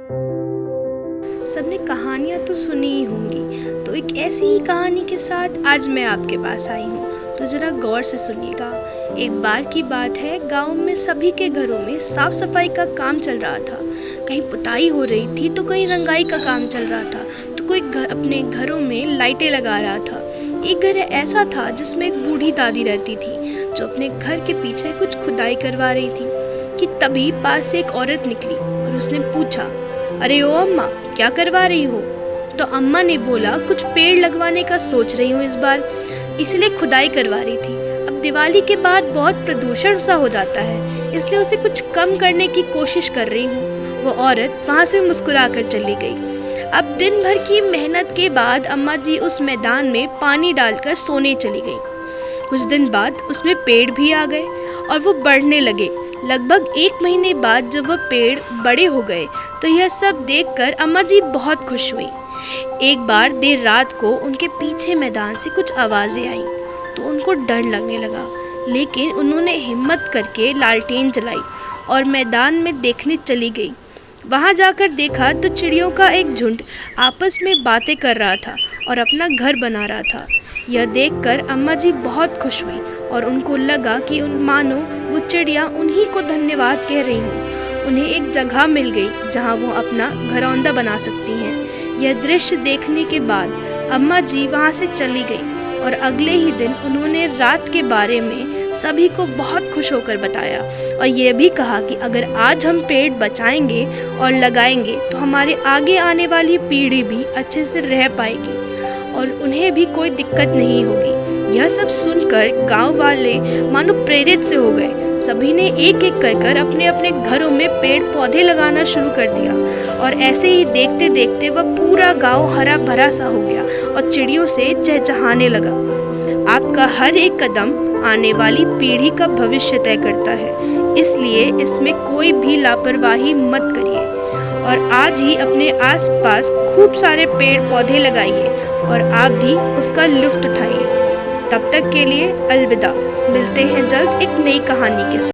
सबने कहानियाँ तो सुनी ही होंगी, तो एक ऐसी ही कहानी के साथ आज मैं आपके पास आई हूँ। तो ज़रा गौर से सुनिएगा। एक बार की बात है, गांव में सभी के घरों में साफ सफाई का काम चल रहा था। कहीं पुताई हो रही थी तो कहीं रंगाई का काम चल रहा था, तो कोई अपने घरों में लाइटें लगा रहा था। एक घर ऐसा था जिसमें एक बूढ़ी दादी रहती थी, जो अपने घर के पीछे कुछ खुदाई करवा रही थी कि तभी पास से एक औरत निकली और उसने पूछा, अरे ओ अम्मा, क्या करवा रही हो? तो अम्मा ने बोला, कुछ पेड़ लगवाने का सोच रही हूँ इस बार, इसलिए खुदाई करवा रही थी। अब दिवाली के बाद बहुत प्रदूषण सा हो जाता है, इसलिए उसे कुछ कम करने की कोशिश कर रही हूँ। वो औरत वहाँ से मुस्कुरा कर चली गई। अब दिन भर की मेहनत के बाद अम्मा जी उस मैदान में पानी डालकर सोने चली गई। कुछ दिन बाद उसमें पेड़ भी आ गए और वो बढ़ने लगे। लगभग 1 महीने बाद जब वह पेड़ बड़े हो गए तो यह सब देखकर अम्मा जी बहुत खुश हुई। एक बार देर रात को उनके पीछे मैदान से कुछ आवाज़ें आईं तो उनको डर लगने लगा, लेकिन उन्होंने हिम्मत करके लालटेन जलाई और मैदान में देखने चली गई। वहाँ जाकर देखा तो चिड़ियों का एक झुंड आपस में बातें कर रहा था और अपना घर बना रहा था। यह देखकर अम्मा जी बहुत खुश हुई और उनको लगा कि मानो वो चिड़िया उन्हीं को धन्यवाद कह रही हूँ। उन्हें एक जगह मिल गई जहाँ वो अपना घरौंदा बना सकती हैं। यह दृश्य देखने के बाद अम्मा जी वहाँ से चली गई और अगले ही दिन उन्होंने रात के बारे में सभी को बहुत खुश होकर बताया और यह भी कहा कि अगर आज हम पेड़ बचाएंगे और लगाएंगे तो हमारे आगे आने वाली पीढ़ी भी अच्छे से रह पाएगी और उन्हें भी कोई दिक्कत नहीं होगी। यह सब सुनकर गांव वाले मानो प्रेरित से हो गए। सभी ने एक एक कर अपने अपने घरों में पेड़ पौधे लगाना शुरू कर दिया और ऐसे ही देखते देखते वह पूरा गांव हरा भरा सा हो गया और चिड़ियों से चहचहाने लगा। आपका हर एक कदम आने वाली पीढ़ी का भविष्य तय करता है, इसलिए इसमें कोई भी लापरवाही मत करिए और आज ही अपने आसपास खूब सारे पेड़ पौधे लगाइए और आप भी उसका लुत्फ उठाइए। तब तक के लिए अलविदा। मिलते हैं जल्द एक नई कहानी के साथ।